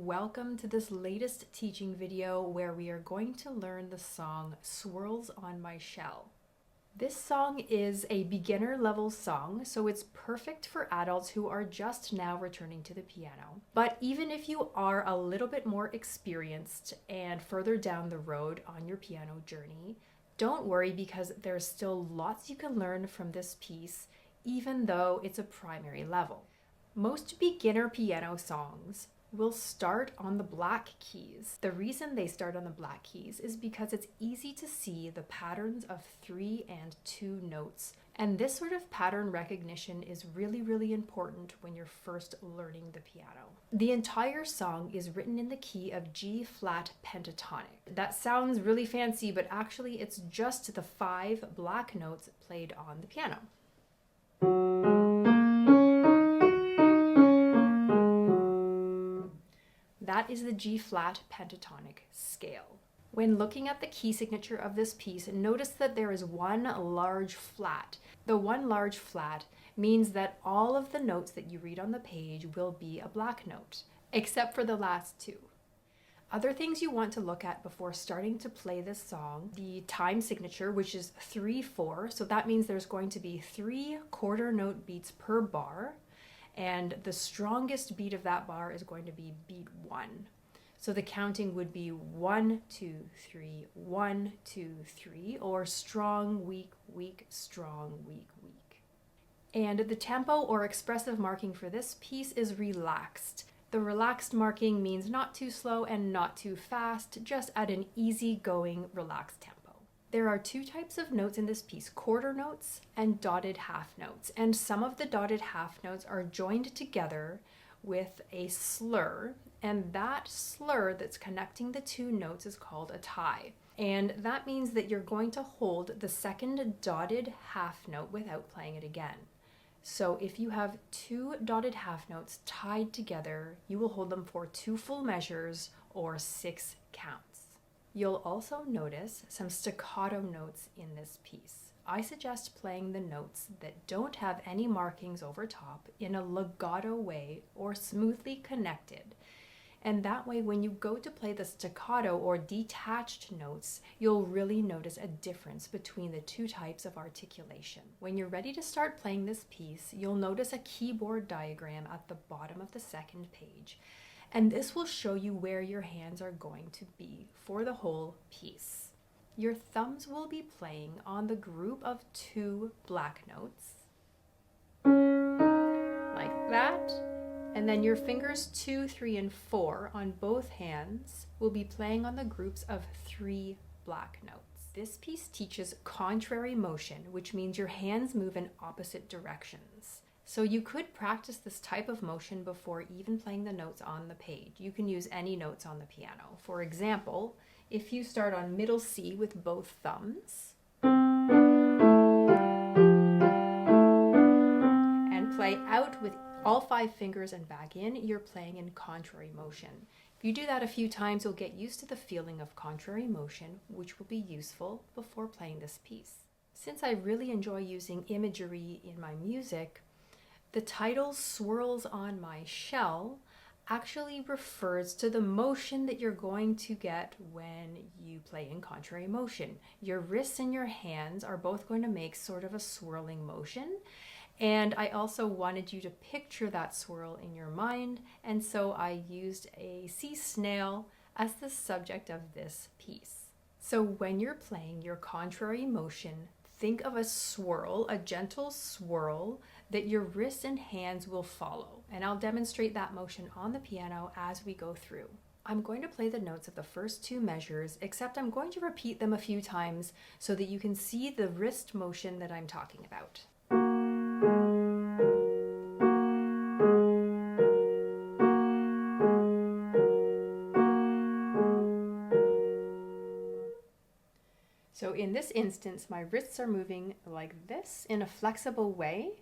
welcome to this latest teaching video where we are going to learn the song Swirls on My Shell. This song is a beginner level song, so it's perfect for adults who are just now returning to the piano. But even if you are a little bit more experienced and further down the road on your piano journey, don't worry because there's still lots you can learn from this piece, even though it's a primary level. Most beginner piano songs will start on the black keys. The reason they start on the black keys is because it's easy to see the patterns of 3 and 2 notes. And this sort of pattern recognition is really important when you're first learning the piano. The entire song is written in the key of G flat pentatonic. That sounds really fancy, but actually it's just the 5 black notes played on the piano. That is the G flat pentatonic scale. When looking at the key signature of this piece, notice that there is one large flat. The one large flat means that all of the notes that you read on the page will be a black note, except for the last 2. Other things you want to look at before starting to play this song, the time signature, which is 3/4, so that means there's going to be 3 quarter note beats per bar, and the strongest beat of that bar is going to be beat 1. So the counting would be 1, 2, 3, 1, 2, 3, or strong, weak, weak, strong, weak, weak. And the tempo or expressive marking for this piece is relaxed. The relaxed marking means not too slow and not too fast, just at an easy-going, relaxed tempo. There are 2 types of notes in this piece, quarter notes and dotted half notes. And some of the dotted half notes are joined together with a slur, and that slur that's connecting the 2 notes is called a tie. And that means that you're going to hold the second dotted half note without playing it again. So if you have 2 dotted half notes tied together, you will hold them for 2 full measures or 6 counts. You'll also notice some staccato notes in this piece. I suggest playing the notes that don't have any markings over top in a legato way or smoothly connected. And that way, when you go to play the staccato or detached notes, you'll really notice a difference between the 2 types of articulation. When you're ready to start playing this piece, you'll notice a keyboard diagram at the bottom of the second page. And this will show you where your hands are going to be for the whole piece. Your thumbs will be playing on the group of 2 black notes, like that. And then your fingers 2, 3, and 4 on both hands will be playing on the groups of 3 black notes. This piece teaches contrary motion, which means your hands move in opposite directions. So you could practice this type of motion before even playing the notes on the page. You can use any notes on the piano. For example, if you start on middle C with both thumbs and play out with all 5 fingers and back in, you're playing in contrary motion. If you do that a few times, you'll get used to the feeling of contrary motion, which will be useful before playing this piece. Since I really enjoy using imagery in my music, the title Swirls on My Shell actually refers to the motion that you're going to get when you play in contrary motion. Your wrists and your hands are both going to make sort of a swirling motion. And I also wanted you to picture that swirl in your mind, and so I used a sea snail as the subject of this piece. So when you're playing your contrary motion, think of a swirl, a gentle swirl that your wrists and hands will follow. And I'll demonstrate that motion on the piano as we go through. I'm going to play the notes of the first 2 measures, except I'm going to repeat them a few times so that you can see the wrist motion that I'm talking about. So in this instance, my wrists are moving like this in a flexible way.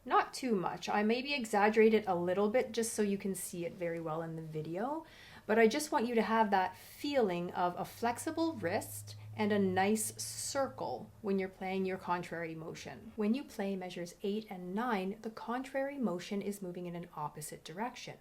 Not too much. I maybe exaggerate it a little bit just so you can see it very well in the video, but I just want you to have that feeling of a flexible wrist and a nice circle when you're playing your contrary motion. When you play measures 8 and 9, the contrary motion is moving in an opposite direction.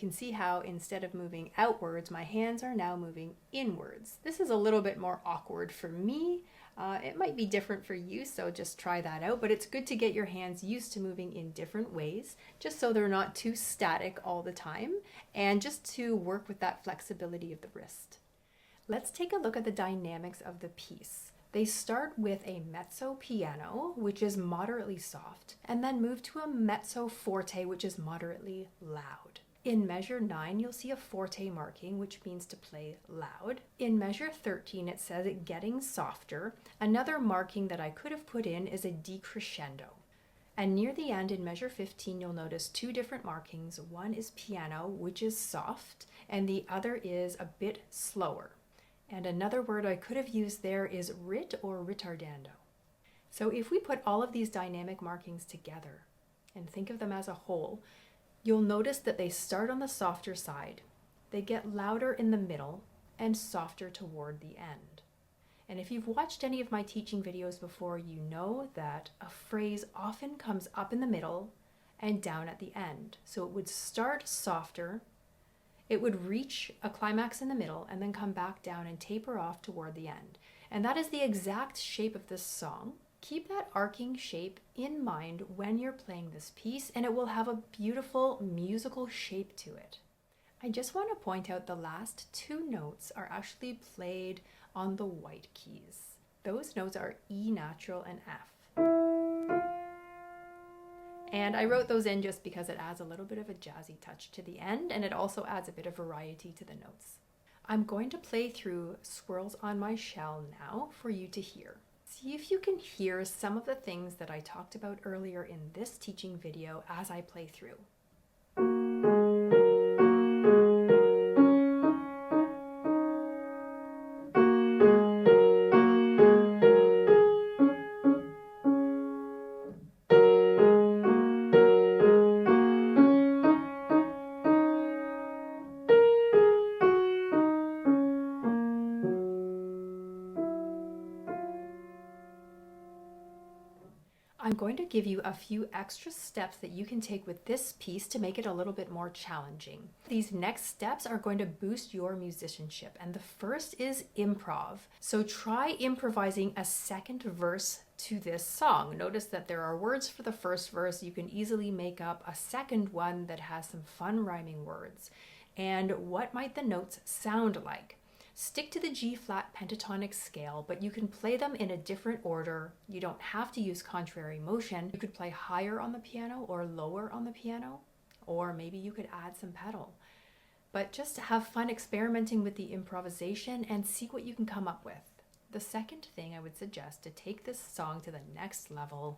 can see how instead of moving outwards, my hands are now moving inwards. This is a little bit more awkward for me. It might be different for you, so just try that out. But it's good to get your hands used to moving in different ways, just so they're not too static all the time, and just to work with that flexibility of the wrist. Let's take a look at the dynamics of the piece. They start with a mezzo piano, which is moderately soft, and then move to a mezzo forte, which is moderately loud. In measure 9, you'll see a forte marking, which means to play loud. In measure 13, it says it getting softer. Another marking that I could have put in is a decrescendo. And near the end, in measure 15, you'll notice two different markings. One is piano, which is soft, and the other is a bit slower. And another word I could have used there is rit or ritardando. So if we put all of these dynamic markings together and think of them as a whole, you'll notice that they start on the softer side, they get louder in the middle, and softer toward the end. And if you've watched any of my teaching videos before, you know that a phrase often comes up in the middle and down at the end. So it would start softer, it would reach a climax in the middle, and then come back down and taper off toward the end. And that is the exact shape of this song. Keep that arcing shape in mind when you're playing this piece, and it will have a beautiful musical shape to it. I just want to point out the last two notes are actually played on the white keys. Those notes are E natural and F. And I wrote those in just because it adds a little bit of a jazzy touch to the end, and it also adds a bit of variety to the notes. I'm going to play through Swirls on My Shell now for you to hear. See if you can hear some of the things that I talked about earlier in this teaching video as I play through. I'm going to give you a few extra steps that you can take with this piece to make it a little bit more challenging. These next steps are going to boost your musicianship, and the first is improv. So try improvising a second verse to this song. Notice that there are words for the first verse. You can easily make up a second one that has some fun rhyming words. And what might the notes sound like? Stick to the G-flat pentatonic scale, but you can play them in a different order. You don't have to use contrary motion. You could play higher on the piano or lower on the piano, or maybe you could add some pedal. But just have fun experimenting with the improvisation and see what you can come up with. The second thing I would suggest to take this song to the next level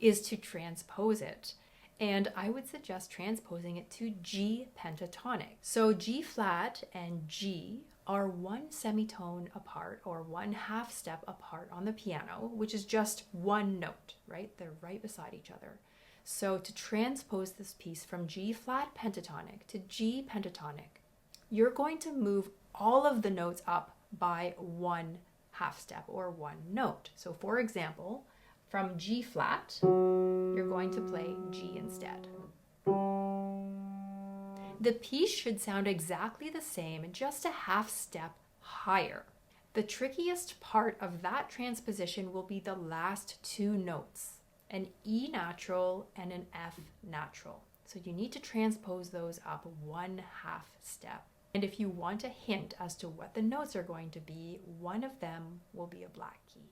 is to transpose it. And I would suggest transposing it to G pentatonic. So G-flat and G are one semitone apart, or one half step apart on the piano, which is just one note, right? They're right beside each other. So to transpose this piece from G-flat pentatonic to G pentatonic, you're going to move all of the notes up by one half step or one note. So for example, from G-flat, you're going to play G instead. The piece should sound exactly the same, just a half step higher. The trickiest part of that transposition will be the last two notes, an E natural and an F natural. So you need to transpose those up one half step. And if you want a hint as to what the notes are going to be, one of them will be a black key.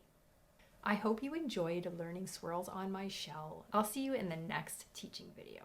I hope you enjoyed learning Swirls on My Shell. I'll see you in the next teaching video.